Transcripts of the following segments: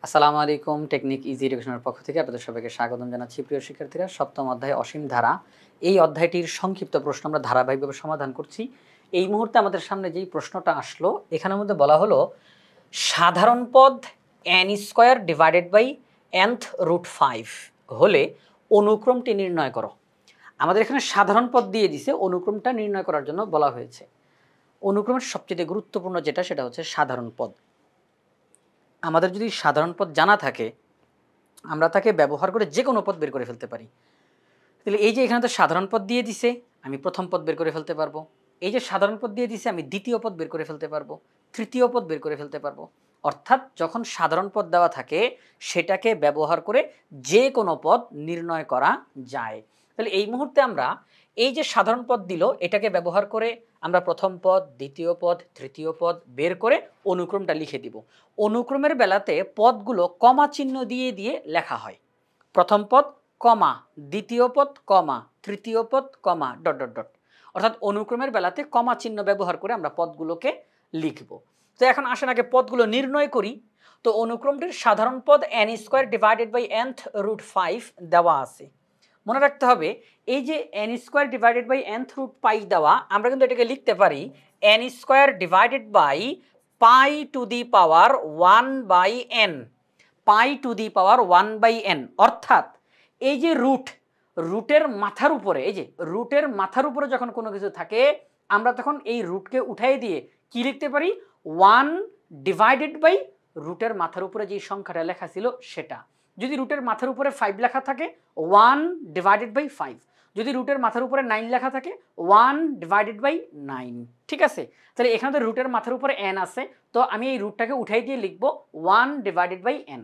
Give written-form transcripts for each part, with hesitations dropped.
আসসালামু আলাইকুম। Technique easy এডুকেশনের পক্ষ থেকে আপনাদের সবাইকে স্বাগতম জানাচ্ছি। প্রিয় শিক্ষার্থীরা, সপ্তম অধ্যায় অসীম ধারা, এই অধ্যায়টির সংক্ষিপ্ত প্রশ্ন আমরা ধারাবাহিকভাবে সমাধান করছি। এই মুহূর্তে আমাদের সামনে যেই প্রশ্নটা আসলো, এখানের মধ্যে বলা হলো সাধারণ পদ n square divided by nth root 5 হলে অনুক্রমটি নির্ণয় করো। আমাদের এখানে সাধারণ পদ দিয়ে দিছে, অনুক্রমটা নির্ণয় করার জন্য বলা হয়েছে। অনুক্রমের সবচেয়ে গুরুত্বপূর্ণ যেটা, সেটা হচ্ছে সাধারণ পদ। আমাদের যদি সাধারণ পদ জানা থাকে, আমরা তাকে ব্যবহার করে যে কোনো পদ বের করে ফেলতে পারি। তাহলে এই যে এখানে তো সাধারণ পদ দিয়ে দিছে, আমি প্রথম পদ বের করে ফেলতে পারবো। এই যে সাধারণ পদ দিয়ে দিছে, আমি দ্বিতীয় পদ বের করে ফেলতে পারবো, তৃতীয় পদ বের করে ফেলতে পারবো। অর্থাৎ যখন সাধারণ পদ দেওয়া থাকে, সেটাকে ব্যবহার করে যে কোনো পদ নির্ণয় করা যায়। তাহলে এই মুহূর্তে আমরা এই যে সাধারণ পদ দিল, এটাকে ব্যবহার করে আমরা প্রথম পদ, দ্বিতীয় পদ, তৃতীয় পদ বের করে অনুক্রমটা লিখে দিব। অনুক্রমের বেলাতে পদগুলো কমা চিহ্ন দিয়ে দিয়ে লেখা হয়। প্রথম পদ কমা, দ্বিতীয় পদ কমা, তৃতীয় পদ কমা, ডট ডট ডট। অর্থাৎ অনুক্রমের বেলাতে কমা চিহ্ন ব্যবহার করে আমরা পদগুলোকে লিখব। তো এখন আসেন আগে পদগুলো নির্ণয় করি। তো অনুক্রমটির সাধারণ পদ n square divided by nth root 5 দেওয়া আছে। মনে রাখতে হবে, এই যে n square divided by nth root pi দেওয়া, আমরা কিন্তু এটাকে লিখতে পারি n square divided by pi to the power 1 by n, pi to the power 1 by n। অর্থাৎ এই যে রুটের মাথার উপরে, এই যে রুটের মাথার উপরে যখন কোনো কিছু থাকে, আমরা তখন এই রুটকে উঠাই দিয়ে কি লিখতে পারি, 1 ডিভাইডেড বাই রুটের মাথার উপরে যে সংখ্যাটা লেখা ছিল সেটা। যদি রুটের মাথার উপরে 5 লেখা থাকে, 1 ডিভাইডেড বাই 5। যদি রুটের মাথার উপরে 9 লেখা থাকে, 1 ডিভাইডেড বাই 9। ঠিক আছে? তাহলে এখানে তো রুটের মাথার উপরে n আছে, তো আমি এই রুটটাকে উঠাই দিয়ে লিখব 1 ডিভাইডেড বাই n।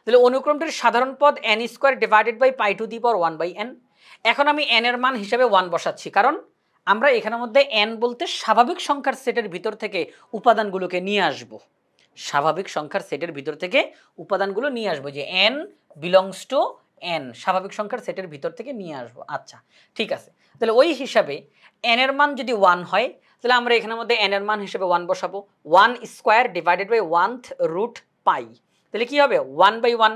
তাহলে অনুক্রমটির সাধারণ পদ n square divided by pi to the power 1 by n। এখন আমি n এর মান হিসাবে 1 বসাচ্ছি, কারণ আমরা এখানের মধ্যে n বলতে স্বাভাবিক সংখ্যার সেটের ভিতর থেকে উপাদানগুলোকে নিয়ে আসব। স্বাভাবিক সংখ্যার সেটের ভিতর থেকে উপাদানগুলো নিয়ে আসবো, যে n বিলংস টু n, স্বাভাবিক সংখ্যার সেটের ভিতর থেকে নিয়ে আসবো। আচ্ছা, ঠিক আছে। তাহলে ওই হিসাবে n এর মান যদি 1 হয়, তাহলে আমরা এখানের মধ্যে n এর মান হিসেবে 1 বসাবো। 1 square divided by 1th root pi, তাহলে কি হবে 1 বাই 1।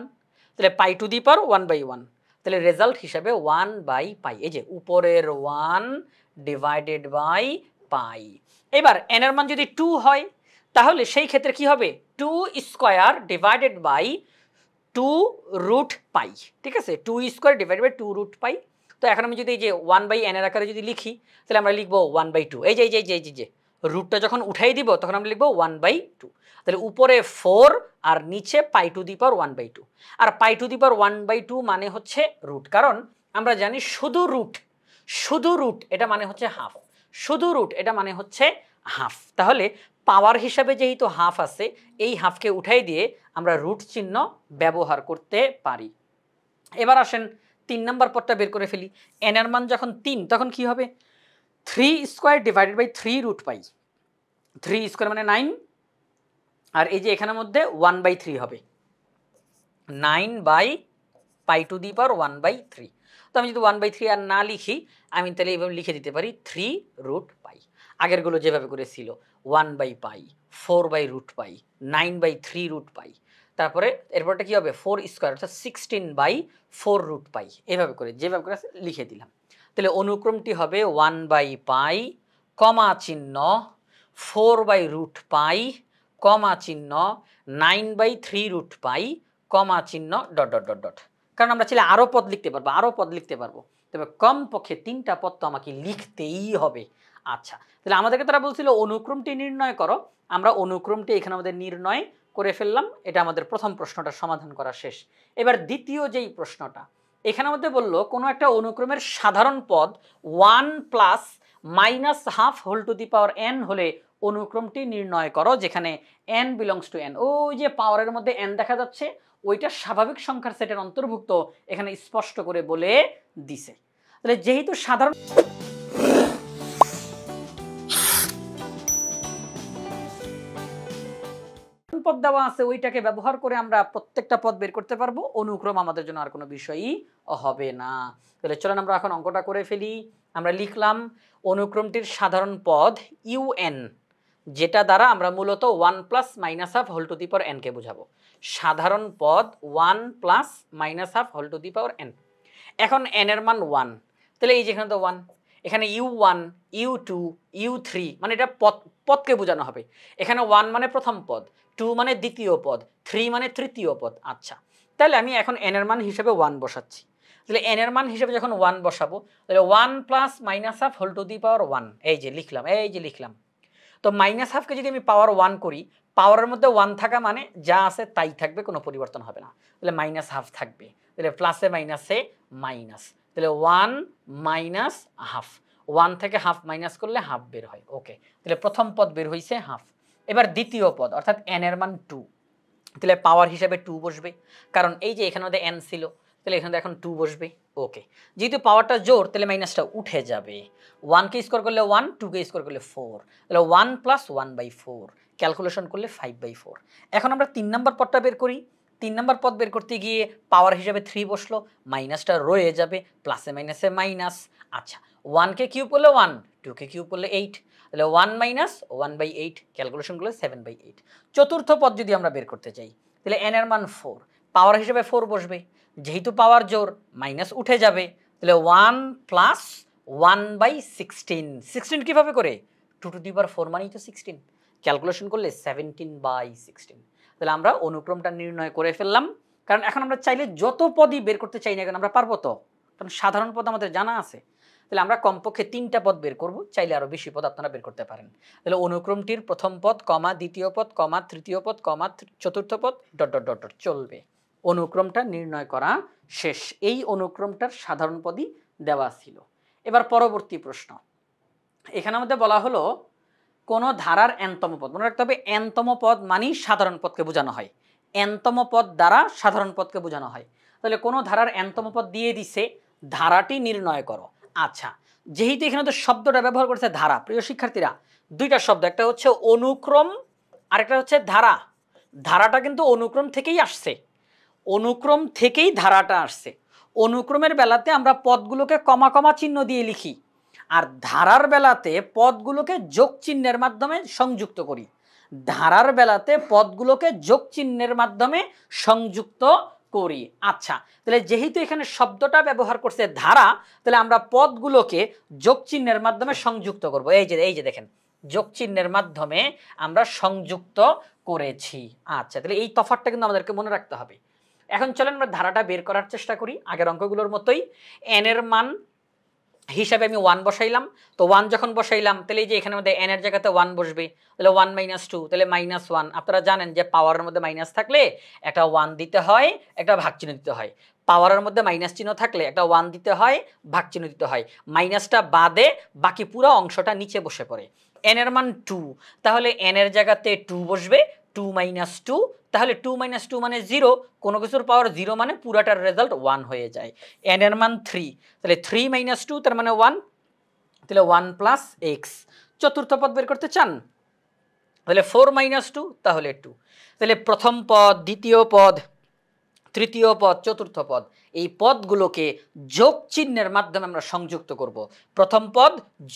তাহলে পাই টু দি পাওয়ার 1 বাই 1, তাহলে রেজাল্ট হিসাবে 1 বাই পাই, এই যে উপরের 1 ডিভাইডেড বাই পাই। এবার n এর মান যদি 2 হয়, তাহলে সেই ক্ষেত্রে কি হবে, 2 square divided by 2 root pi. ঠিক আছে, 2 square divided by 2 root pi. তো এখন আমি যদি এই যে 1 বাই n এর আকারে যদি লিখি, তাহলে আমরা লিখবো 1 বাই 2। এই যে এই যে যে রুটটা যখন উঠাই দিব, তখন আমরা লিখবো 1 বাই 2। তাহলে উপরে 4 আর নিচে pi to the power 1 by 2। আর pi to the power 1 by 2 মানে হচ্ছে রুট, কারণ আমরা জানি শুধু রুট এটা মানে হচ্ছে হাফ, শুধু রুট এটা মানে হচ্ছে হাফ। তাহলে পাওয়ার হিসাবে যেহেতু হাফ আছে, এই হাফকে উঠাই দিয়ে আমরা রুট চিহ্ন ব্যবহার করতে পারি। এবার আসেন 3 নম্বর পদটা বের করে ফেলি। n এর মান যখন 3, তখন কি হবে, 3 square divided by 3 root pi. 3 square মানে 9, আর এই যে এখানের মধ্যে 1 বাই 3 হবে, 9 by pi to the power 1 by 3। তো আমি যদি 1 বাই 3 আর না লিখি, আমি তাহলে এইভাবে লিখে দিতে পারি 3 রুট পাই। আগেরগুলো যেভাবে করেছিল, 1 by pi, 4 by root pi, 9 by 3 root pi, তারপরে এরপরটা কি হবে 4 স্কয়ার, অর্থাৎ 16 বাই 4 রুট পাই। এভাবে করে যেভাবে করে লিখে দিলাম। তাহলে অনুক্রমটি হবে 1 বাই পাই, কমা চিহ্ন, 4 বাই রুট পাই, কমা চিহ্ন, 9 বাই 3 রুট পাই, কমা চিহ্ন, ডট ডট ডট ডট। কারণ আমরা চাইলে আরও পদ লিখতে পারবো, তবে কমপক্ষে 3টা পদ তো আমাকে লিখতেই হবে। আচ্ছা, তাহলে আমাদেরকে তারা বলছিল অনুক্রমটি নির্ণয় করো। আমরা অনুক্রমটি এখানে আমাদের নির্ণয় করে ফেললাম। এটা আমাদের প্রথম প্রশ্নটা সমাধান করা শেষ। এবার দ্বিতীয় যেই প্রশ্নটা, এখানে আমাদের বললো কোনো একটা অনুক্রমের সাধারণ পদ 1 plus minus half whole to the power n হলে অনুক্রমটি নির্ণয় করো, যেখানে n বিলংস টু n। ওই যে পাওয়ারের মধ্যে n দেখা যাচ্ছে, ওইটা স্বাভাবিক সংখ্যার সেটের অন্তর্ভুক্ত, এখানে স্পষ্ট করে বলে দিছে। তাহলে যেহেতু সাধারণ পদ দেওয়া আছে, ওইটাকে ব্যবহার করে আমরা প্রত্যেকটা পদ বের করতে পারবো। অনুক্রম আমাদের জন্য আর কোনো বিষয়ই হবে না। তাহলে চলেন আমরা এখন অঙ্কটা করে ফেলি। আমরা লিখলাম অনুক্রমটির সাধারণ পদ un, যেটা দ্বারা আমরা মূলত 1 plus minus half whole to the power n কে বোঝাবো। সাধারণ পদ 1 plus minus half whole to the power n। এখন n এর মান 1, তাহলে এই যেখানে তো 1, এখানে u1 u2 u3 মানে এটা পদকে বোঝানো হবে। এখানে 1 মানে প্রথম পদ, 2 মানে দ্বিতীয় পদ, 3 মানে তৃতীয় পদ। আচ্ছা, তাহলে আমি এখন n এর মান হিসেবে 1 বসাচ্ছি। তাহলে n এর মান হিসেবে যখন 1 বসাবো, তাহলে 1 plus minus half whole to the power 1, এই যে লিখলাম। তো মাইনাস হাফকে যদি আমি পাওয়ার 1 করি, পাওয়ারের মধ্যে 1 থাকা মানে যা আছে তাই থাকবে, কোনো পরিবর্তন হবে না। তাহলে মাইনাস হাফ থাকবে, তাহলে প্লাসে মাইনাসে মাইনাস, তাহলে 1 মাইনাস হাফ, 1 থেকে হাফ মাইনাস করলে হাফ বের হয়। ওকে, তাহলে প্রথম পদ বের হয়েছে হাফ। এবার দ্বিতীয় পদ অর্থাৎ n এর মান 2, তাহলে পাওয়ার হিসাবে 2 বসবে, কারণ এই যে এখানে মধ্যে n ছিল, তাহলে এখানে এখন 2 বসবে। ওকে, যেহেতু পাওয়ারটা জোর তাহলে মাইনাসটা উঠে যাবে। 1 কে স্কোয়ার করলে 1, 2 কে স্কোয়ার করলে 4, তাহলে 1 প্লাস 1/4, ক্যালকুলেশন করলে 5/4। এখন আমরা 3 নম্বর পদটা বের করি। 3 নম্বর পদ বের করতে গিয়ে পাওয়ার হিসাবে 3 বসলো, মাইনাসটা রয়ে যাবে, প্লাসে মাইনাসে মাইনাস। আচ্ছা, 1 কে কিউব করলে 1, 2 কে কিউব করলে 8, তাহলে 1 মাইনাস 1/8, ক্যালকুলেশন করলে 7/8। চতুর্থ পদ যদি আমরা বের করতে চাই, তাহলে n এর মান 4, পাওয়ার হিসেবে 4 বসবে, যেহেতু পাওয়ার জোর মাইনাস উঠে যাবে, তাহলে 1 প্লাস 1/16। 16 কিভাবে করে? 2 টু দি পাওয়ার 4 মানেই তো 16, ক্যালকুলেশন করলে 17/16। তাহলে আমরা অনুক্রমটা নির্ণয় করে ফেললাম। কারণ এখন আমরা চাইলে যত পদই বের করতে চাই না কেন আমরা পারবো তো, কারণ সাধারণ পদ আমাদের জানা আছে। তাহলে আমরা কমপক্ষে 3টা পদ বের করব, চাইলে আরও বেশি পদ আপনারা বের করতে পারেন। তাহলে অনুক্রমটির প্রথম পদ কমা দ্বিতীয় পদ কমা তৃতীয় পদ কমা চতুর্থ পদ ডট ডট ডট ডট চলবে। অনুক্রমটা নির্ণয় করা শেষ। এই অনুক্রমটার সাধারণ পদই দেওয়া ছিল। এবার পরবর্তী প্রশ্ন, এখানে আমাদের বলা হলো কোন ধারার nতম পদ, মনে রাখতে হবে nতম পদ মানেই সাধারণ পদকে বোঝানো হয়, nতম পদ দ্বারা সাধারণ পদকে বোঝানো হয়। তাহলে কোন ধারার nতম পদ দিয়ে দিছে, ধারাটি নির্ণয় করো। আচ্ছা, যেহেতু এখানে তো শব্দটা ব্যবহার করেছে ধারা, প্রিয় শিক্ষার্থীরা দুইটা শব্দ, একটা হচ্ছে অনুক্রম আরেকটা হচ্ছে ধারা। ধারাটা কিন্তু অনুক্রম থেকেই আসছে, অনুক্রম থেকেই ধারাটা আসছে। অনুক্রমের বেলাতে আমরা পদগুলোকে কমা কমা চিহ্ন দিয়ে লিখি, আর ধারার বেলাতে পদগুলোকে যোগ চিহ্নের মাধ্যমে সংযুক্ত করি। ধারার বেলাতে পদগুলোকে যোগ চিহ্নের মাধ্যমে সংযুক্ত করি। আচ্ছা, তাহলে যেহেতু এখানে শব্দটা ব্যবহার করছে ধারা, তাহলে আমরা পদগুলোকে যোগ চিহ্নের মাধ্যমে সংযুক্ত করব। এই যে দেখেন, যোগ চিহ্নের মাধ্যমে আমরা সংযুক্ত করেছি। আচ্ছা, তাহলে এই তফাৎটা কিন্তু আমাদেরকে মনে রাখতে হবে। এখন চলেন আমরা ধারাটা বের করার চেষ্টা করি আগের অঙ্কগুলোর মতোই। n এর মান হিসাবে আমি 1 বসাইলাম, তো 1 যখন বসাইলাম তাহলে এই যে এখানের মধ্যে n এর জায়গাতে 1 বসবে, তাহলে 1 - 2, তাহলে -1। আপনারা জানেন যে পাওয়ারের মধ্যে মাইনাস থাকলে একটা 1 দিতে হয়, একটা ভাগ চিহ্ন দিতে হয়। পাওয়ারের মধ্যে মাইনাস চিহ্ন থাকলে একটা 1 দিতে হয়, ভাগ চিহ্ন দিতে হয়। মাইনাসটা বাদে বাকি পুরো অংশটা নিচে বসে পড়ে। n এর মান 2, তাহলে n এর জায়গাতে 2 বসবে, 2 - 2, তাহলে 2 - 2 মানে 0, কোনো কিছুর পাওয়ার 0 মানে পুরাটার রেজাল্ট 1 হয়ে যায়। n এর মান 3, তাহলে 3 - 2 তার মানে 1, তাহলে 1 + x। চতুর্থ পদ বের করতে চান, তাহলে 4 - 2 তাহলে 2। তাহলে প্রথম পদ, দ্বিতীয় পদ, তৃতীয় পদ, চতুর্থ পদ, এই পদগুলোকে যোগ চিহ্নের মাধ্যমে আমরা সংযুক্ত করব। প্রথম পদ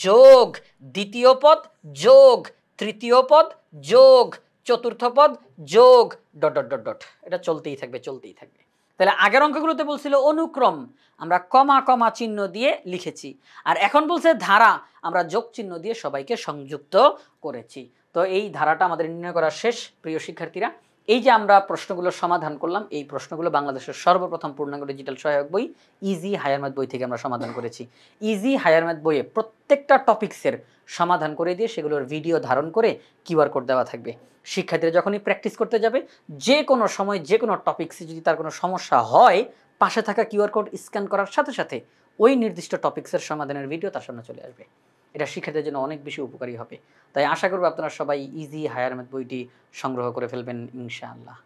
যোগ দ্বিতীয় পদ যোগ তৃতীয় পদ যোগ চতুর্থ পদ যোগ ডট ডট ডট ডট, এটা চলতেই থাকবে। তাহলে আগের অঙ্কগুলোতে বলছিল অনুক্রম, আমরা কমা কমা চিহ্ন দিয়ে লিখেছি, আর এখন বলছে ধারা, আমরা যোগ চিহ্ন দিয়ে সবাইকে সংযুক্ত করেছি। তো এই ধারাটা আমাদের নির্ণয় করা শেষ। প্রিয় শিক্ষার্থীরা, এই যে আমরা প্রশ্নগুলোর সমাধান করলাম, এই প্রশ্নগুলো বাংলাদেশের সর্বপ্রথম পূর্ণাঙ্গ ডিজিটাল সহায়ক বই ইজি হায়ার ম্যাথ বই থেকে আমরা সমাধান করেছি। ইজি হায়ার ম্যাথ বইয়ে প্রত্যেকটা টপিক্সের সমাধান করে দিয়ে সেগুলোর ভিডিও ধারণ করে কিউআর কোড দেওয়া থাকবে। শিক্ষার্থীরা যখনই প্র্যাকটিস করতে যাবে, যে কোনো সময় যে কোনো টপিক্সে যদি তার কোনো সমস্যা হয়, পাশে থাকা কিউআর কোড স্ক্যান করার সাথে সাথে ওই নির্দিষ্ট টপিক্সের সমাধানের ভিডিও তার সামনে চলে আসবে। এটা শিক্ষার্থীদের জন্য অনেক বেশি উপকারী হবে। তাই আশা করব আপনারা সবাই ইজি হায়ার ম্যাথ বইটি সংগ্রহ করে ফেলবেন ইনশাআল্লাহ।